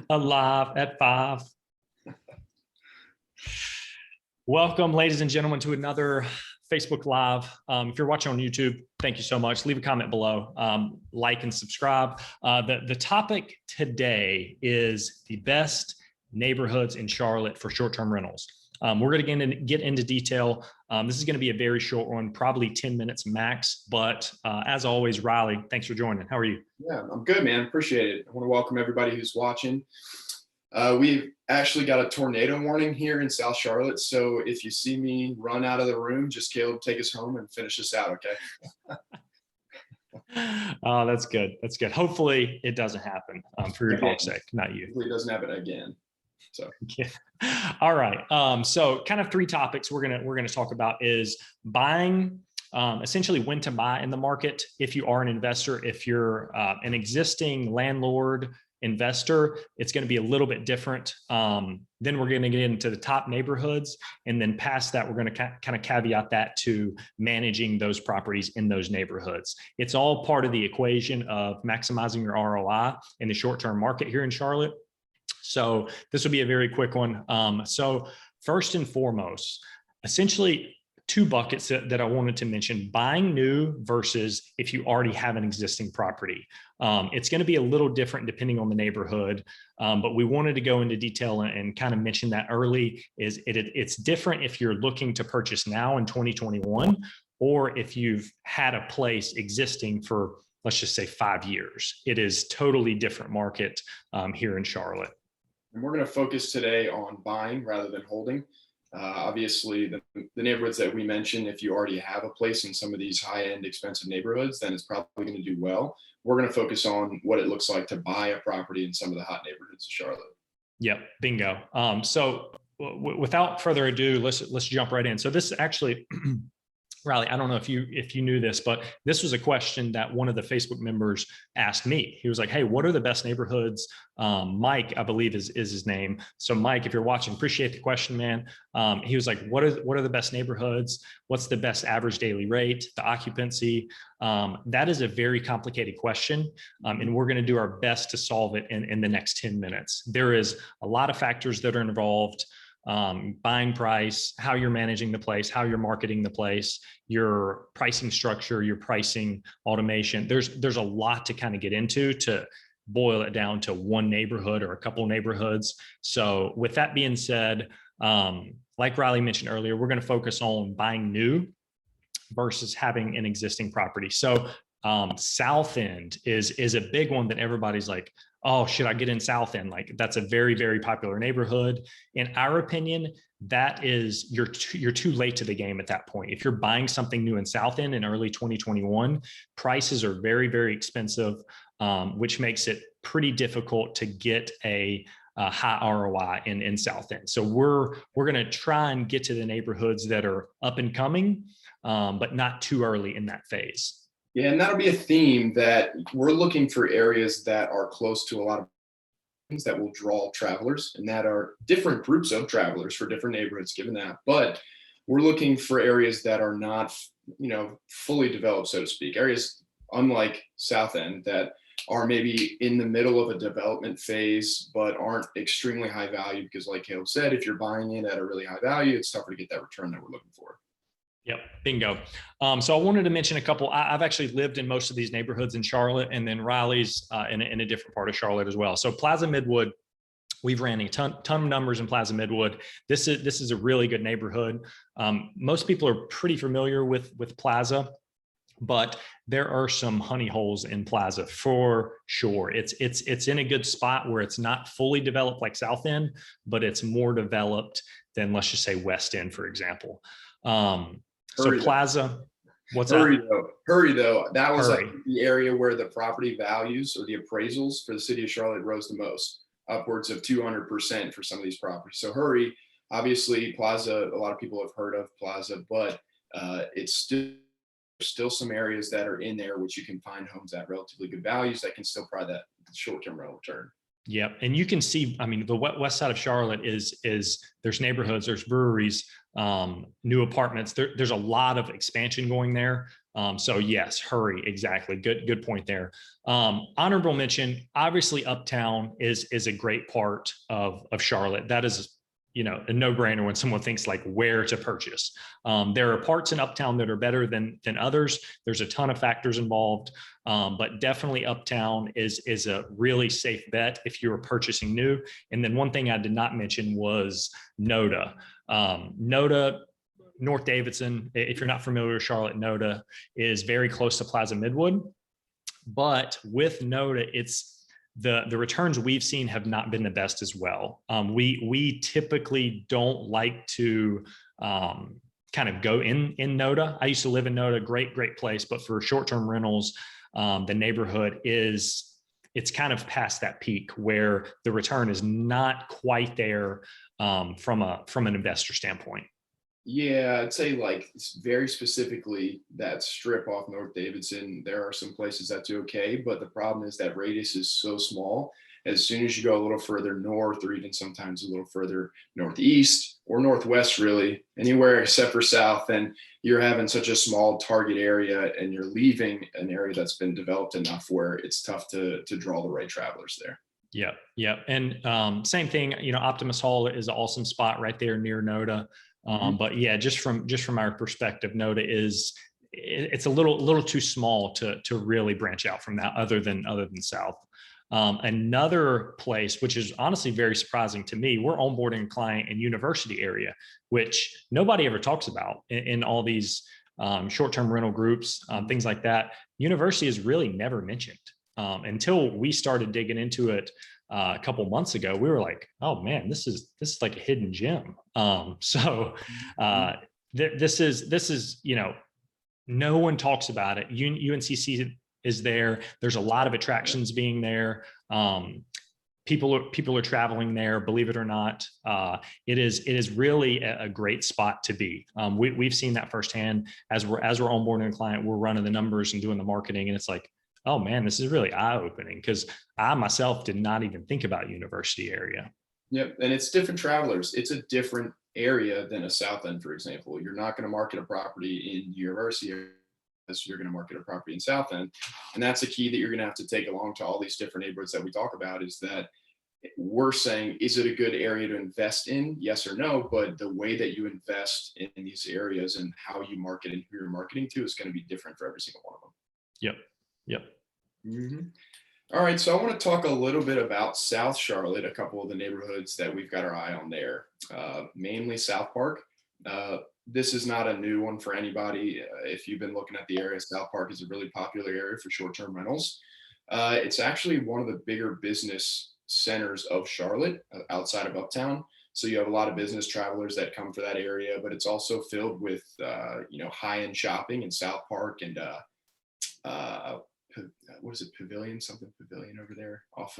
Alive at 5. Welcome, ladies and gentlemen, to another Facebook Live. If you're watching on YouTube, thank you so much. Leave a comment below, like and subscribe. The topic today is the best neighborhoods in Charlotte for short-term rentals. We're going to get into detail. This is going to be a very short one, probably 10 minutes max. But as always, Riley, thanks for joining. How are you? Yeah, I'm good, man. Appreciate it. I want to welcome everybody who's watching. We've actually got a tornado warning here in South Charlotte. So if you see me run out of the room, just Caleb, take us home and finish us out, okay? Oh, that's good. That's good. Hopefully it doesn't happen for your dog's sake, not you. Hopefully it doesn't happen again. So yeah. All right. So kind of three topics we're gonna talk about is buying, essentially when to buy in the market. If you are an investor, if you're an existing landlord investor, it's going to be a little bit different. Then we're going to get into the top neighborhoods, and then past that, we're going to kind of caveat that to managing those properties in those neighborhoods. It's all part of the equation of maximizing your ROI in the short-term market here in Charlotte. So this will be a very quick one. So first and foremost, essentially two buckets that I wanted to mention: buying new versus if you already have an existing property. It's going to be a little different depending on the neighborhood, but we wanted to go into detail and kind of mention that early. It's different if you're looking to purchase now in 2021, or if you've had a place existing for, let's just say, 5 years. It is totally different market here in Charlotte. And we're going to focus today on buying rather than holding. Obviously, the neighborhoods that we mentioned, if you already have a place in some of these high-end expensive neighborhoods, then it's probably going to do well. We're going to focus on what it looks like to buy a property in some of the hot neighborhoods of Charlotte. Yep, bingo. So without further ado, let's jump right in. So this actually, Riley, I don't know if you knew this, but this was a question that one of the Facebook members asked me. He was like, "Hey, what are the best neighborhoods?" Mike, I believe is his name. So Mike, if you're watching, appreciate the question, man. He was like, what are the best neighborhoods? What's the best average daily rate, the occupancy? That is a very complicated question, and we're going to do our best to solve it in the next 10 minutes. There is a lot of factors that are involved. Buying price, how you're managing the place, how you're marketing the place, your pricing structure, your pricing automation. There's a lot to kind of get into to boil it down to one neighborhood or a couple neighborhoods. So with that being said, like Riley mentioned earlier, we're going to focus on buying new versus having an existing property. So South End is a big one that everybody's like, oh, should I get in South End? Like, that's a very, very popular neighborhood. In our opinion, that is, you're too late to the game at that point. If you're buying something new in South End in early 2021, prices are very, very expensive, which makes it pretty difficult to get a high ROI in South End. So we're going to try and get to the neighborhoods that are up and coming, but not too early in that phase. Yeah, and that'll be a theme that we're looking for areas that are close to a lot of things that will draw travelers, and that are different groups of travelers for different neighborhoods, given that. But we're looking for areas that are not, fully developed, so to speak. Areas unlike South End that are maybe in the middle of a development phase, but aren't extremely high value, because like Caleb said, if you're buying it at a really high value, it's tougher to get that return that we're looking for. Yep, bingo. So I wanted to mention a couple. I've actually lived in most of these neighborhoods in Charlotte, and then Riley's in a different part of Charlotte as well. So Plaza Midwood, we've ran a ton of numbers in Plaza Midwood. This is a really good neighborhood. Most people are pretty familiar with Plaza, but there are some honey holes in Plaza for sure. It's in a good spot where it's not fully developed like South End, but it's more developed than, let's just say, West End, for example. So Plaza, what's that? Hurry though. That was like the area where the property values or the appraisals for the city of Charlotte rose the most, upwards of 200% for some of these properties. So hurry. Obviously, Plaza, a lot of people have heard of Plaza, but it's still some areas that are in there which you can find homes at relatively good values that can still provide that short-term rental return. Yep. And you can see, I mean, the west side of Charlotte is there's neighborhoods, there's breweries, new apartments. There's a lot of expansion going there. So yes, hurry. Exactly. Good point there. Honorable mention, obviously Uptown is a great part of Charlotte. That is, a no-brainer when someone thinks like where to purchase. There are parts in Uptown that are better than others. There's a ton of factors involved, but definitely Uptown is a really safe bet if you're purchasing new. And then one thing I did not mention was Noda. Noda, North Davidson, if you're not familiar with Charlotte, Noda is very close to Plaza Midwood. But with Noda, it's the returns we've seen have not been the best as well. We typically don't like to kind of go in Noda. I used to live in Noda, great place, but for short-term rentals, the neighborhood it's kind of past that peak where the return is not quite there from an investor standpoint. Yeah, I'd say like very specifically that strip off North Davidson, there are some places that do okay, but the problem is that radius is so small. As soon as you go a little further north, or even sometimes a little further northeast or northwest, really anywhere except for south, then you're having such a small target area and you're leaving an area that's been developed enough where it's tough to draw the right travelers there. Yeah. And same thing, Optimus Hall is an awesome spot right there near Noda. But yeah, just from our perspective, Noda it's a little too small to really branch out from that other than south. Another place, which is honestly very surprising to me, we're onboarding a client in University area, which nobody ever talks about in all these short-term rental groups, things like that. University is really never mentioned until we started digging into it a couple months ago. We were like, oh man, this is like a hidden gem. This is no one talks about it. UNCC is there. There's a lot of attractions being there. People are traveling there. Believe it or not, it is really a great spot to be. We've seen that firsthand as we're onboarding a client. We're running the numbers and doing the marketing, and it's like, oh man, this is really eye-opening because I myself did not even think about University area. Yep, and it's different travelers. It's a different area than a South End, for example. You're not going to market a property in University as you're going to market a property in South End, and that's a key that you're going to have to take along to all these different neighborhoods that we talk about. Is that we're saying, is it a good area to invest in? Yes or no, but the way that you invest in these areas and how you market and who you're marketing to is going to be different for every single one of them. Yep. Mm-hmm. All right, so I want to talk a little bit about South Charlotte, a couple of the neighborhoods that we've got our eye on there, mainly South Park. This is not a new one for anybody. If you've been looking at the area, South Park is a really popular area for short-term rentals. It's actually one of the bigger business centers of Charlotte outside of Uptown. So you have a lot of business travelers that come for that area, but it's also filled with, high-end shopping in South Park and what is it, something pavilion over there off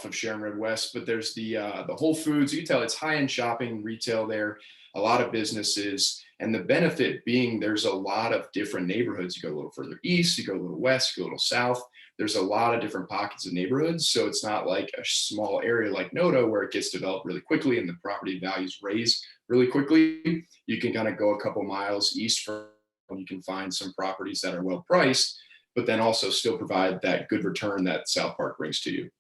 of Sharon Road West. But there's the Whole Foods. You can tell it's high-end shopping, retail there, a lot of businesses, and the benefit being there's a lot of different neighborhoods. You go a little further east, you go a little west, you go a little south. There's a lot of different pockets of neighborhoods, so it's not like a small area like Noda where it gets developed really quickly and the property values raise really quickly. You can kind of go a couple miles east from, you can find some properties that are well priced, but then also still provide that good return that South Park brings to you.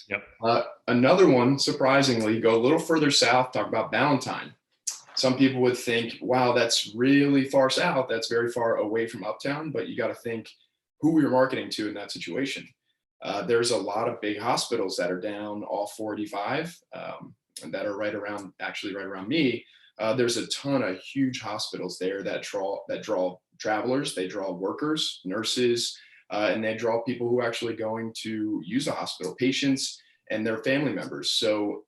Yep. Another one, surprisingly, go a little further south, talk about Valentine. Some people would think, wow, that's really far south. That's very far away from Uptown, but you got to think who you're marketing to in that situation. There's a lot of big hospitals that are down off 485 and that are right around me. There's a ton of huge hospitals there that draw travelers, they draw workers, nurses, and they draw people who are actually going to use a hospital, patients and their family members. So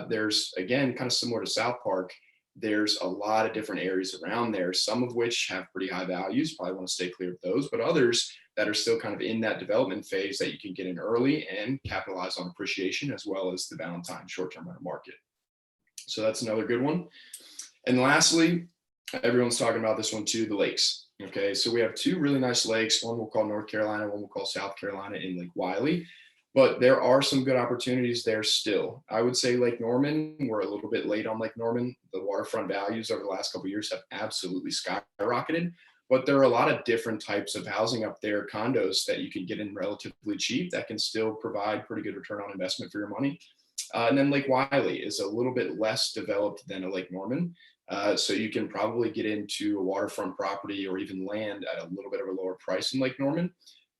there's, again, kind of similar to South Park, there's a lot of different areas around there, some of which have pretty high values, probably want to stay clear of those, but others that are still kind of in that development phase that you can get in early and capitalize on appreciation, as well as the Valentine short-term rental market. So that's another good one. And lastly, everyone's talking about this one too, the lakes. Okay, so we have two really nice lakes. One we'll call North Carolina, one we'll call South Carolina in Lake Wiley. But there are some good opportunities there still. I would say Lake Norman, we're a little bit late on Lake Norman. The waterfront values over the last couple of years have absolutely skyrocketed. but there are a lot of different types of housing up there, condos that you can get in relatively cheap that can still provide pretty good return on investment for your money. And then Lake Wiley is a little bit less developed than a Lake Norman. So you can probably get into a waterfront property or even land at a little bit of a lower price in Lake Norman.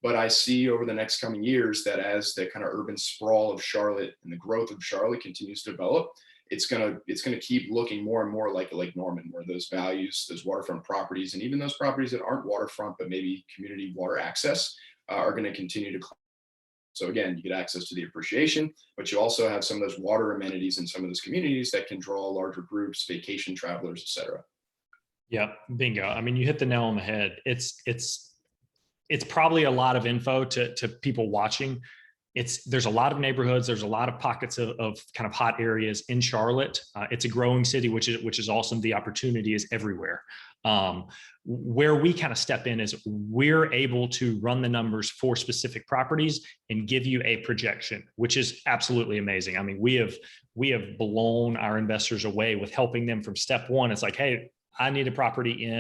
But I see over the next coming years that as the kind of urban sprawl of Charlotte and the growth of Charlotte continues to develop, it's gonna keep looking more and more like a Lake Norman, where those values, those waterfront properties, and even those properties that aren't waterfront but maybe community water access, are going to continue to climb. So again, you get access to the appreciation, but you also have some of those water amenities in some of those communities that can draw larger groups, vacation travelers, et cetera. Yeah, bingo. I mean, you hit the nail on the head. It's probably a lot of info to people watching. There's a lot of neighborhoods. There's a lot of pockets of kind of hot areas in Charlotte. It's a growing city, which is awesome. The opportunity is everywhere. Where we kind of step in is we're able to run the numbers for specific properties and give you a projection, which is absolutely amazing. I mean, we have blown our investors away with helping them from step one. It's like, hey, I need a property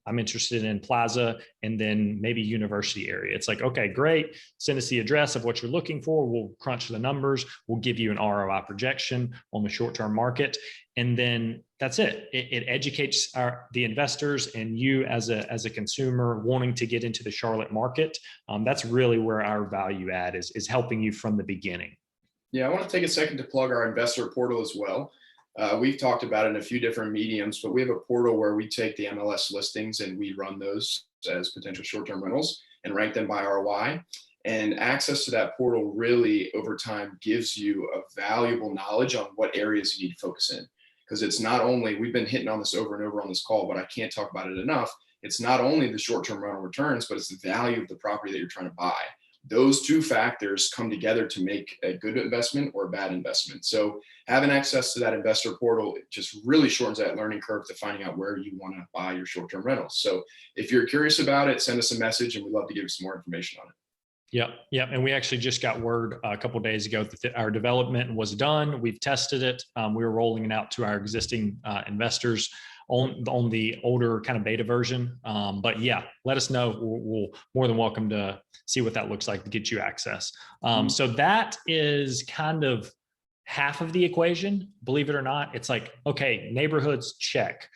I'm interested in Plaza and then maybe University area. It's like, okay, great. Send us the address of what you're looking for. We'll crunch the numbers. We'll give you an ROI projection on the short-term market. And then that's it. It educates the investors and you as a consumer wanting to get into the Charlotte market. That's really where our value add is helping you from the beginning. Yeah, I want to take a second to plug our investor portal as well. We've talked about it in a few different mediums, but we have a portal where we take the MLS listings and we run those as potential short-term rentals and rank them by ROI. And access to that portal really over time gives you a valuable knowledge on what areas you need to focus in. Because it's not only, we've been hitting on this over and over on this call, but I can't talk about it enough. It's not only the short-term rental returns, but it's the value of the property that you're trying to buy. Those two factors come together to make a good investment or a bad investment. So having access to that investor portal, it just really shortens that learning curve to finding out where you want to buy your short-term rentals. So if you're curious about it, send us a message and we'd love to give you some more information on it. Yeah. And we actually just got word a couple of days ago that our development was done. We've tested it. We were rolling it out to our existing investors on the older kind of beta version. But yeah, let us know. We'll more than welcome to see what that looks like to get you access. So that is kind of half of the equation, believe it or not. It's like, okay, neighborhoods, check.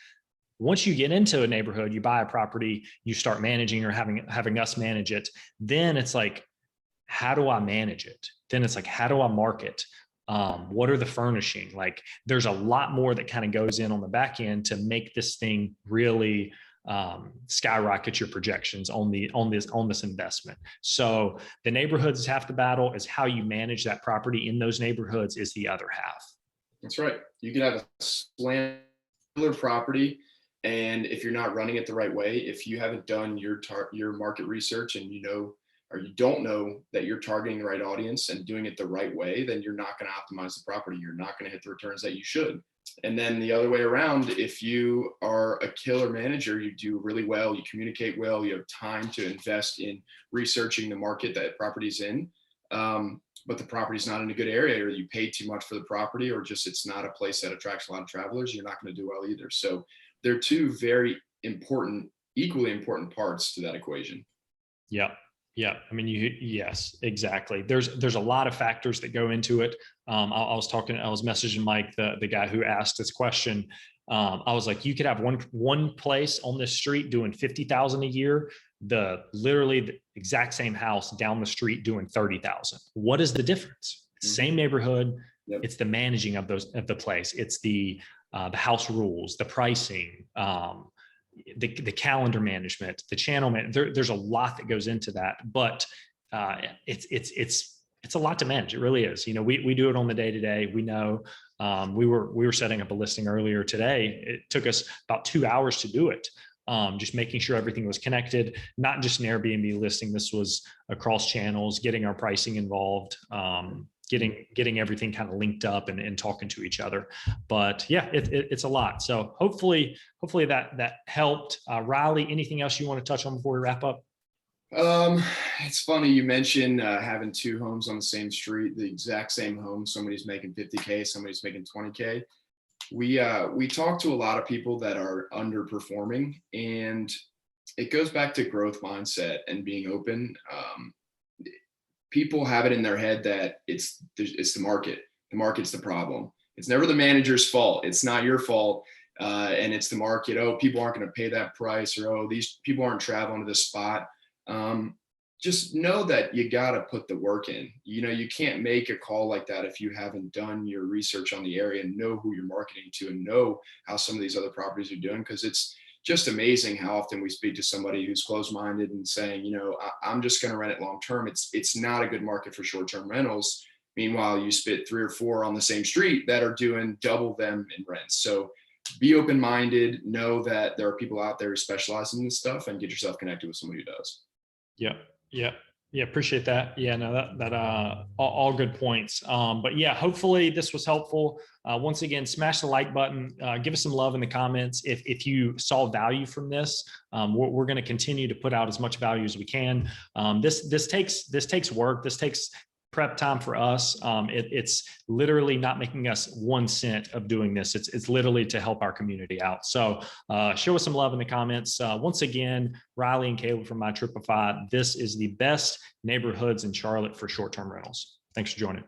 Once you get into a neighborhood, you buy a property, you start managing or having us manage it. Then it's like, how do I manage it? Then it's like, how do I market? What are the furnishing? Like there's a lot more that kind of goes in on the back end to make this thing really skyrocket your projections on this investment. So the neighborhoods have to battle, is how you manage that property in those neighborhoods is the other half. That's right. You can have a slam property, and if you're not running it the right way, if you haven't done your market research and you know or you don't know that you're targeting the right audience and doing it the right way, then you're not going to optimize the property. You're not going to hit the returns that you should. And then the other way around, if you are a killer manager, you do really well, you communicate well, you have time to invest in researching the market that property's in, but the property's not in a good area, or you pay too much for the property, or just it's not a place that attracts a lot of travelers, you're not going to do well either. So they're two very important, equally important parts to that equation. Yeah. I mean, yes, exactly. There's a lot of factors that go into it. I was messaging Mike, the guy who asked this question. I was like, you could have one place on this street doing 50,000 a year, literally the exact same house down the street doing 30,000. What is the difference? Same neighborhood. Yep. It's the managing of the place. It's the house rules, the pricing, the calendar management, the channel there's a lot that goes into that, but it's a lot to manage. It really is. You know, we do it on the day-to-day. We know we were setting up a listing earlier today. It took us about 2 hours to do it. Just making sure everything was connected, not just an Airbnb listing. This was across channels, getting our pricing involved, getting everything kind of linked up and talking to each other. But yeah, it's a lot. So hopefully that helped. Riley, anything else you want to touch on before we wrap up? It's funny you mentioned having two homes on the same street, the exact same home. Somebody's making 50K, somebody's making 20K. We talk to a lot of people that are underperforming, and it goes back to growth mindset and being open. People have it in their head that it's the market. The market's the problem. It's never the manager's fault. It's not your fault. And it's the market. Oh, people aren't going to pay that price, or oh, these people aren't traveling to this spot. Just know that you got to put the work in. You know, you can't make a call like that if you haven't done your research on the area and know who you're marketing to and know how some of these other properties are doing. Because it's just amazing how often we speak to somebody who's closed-minded and saying, you know, I'm just going to rent it long term. It's not a good market for short-term rentals. Meanwhile, you spit 3 or 4 on the same street that are doing double them in rents. So be open-minded, know that there are people out there who specialize in this stuff, and get yourself connected with somebody who does. Yeah. Yeah. Yeah. Appreciate that. Yeah, no, all good points. But yeah, hopefully this was helpful. Once again, smash the like button, give us some love in the comments. If you saw value from this, we're going to continue to put out as much value as we can. This takes work. This takes prep time for us. It's literally not making us 1 cent of doing this. It's literally to help our community out. So show us some love in the comments. Once again, Riley and Caleb from MyTripify. This is the best neighborhoods in Charlotte for short-term rentals. Thanks for joining.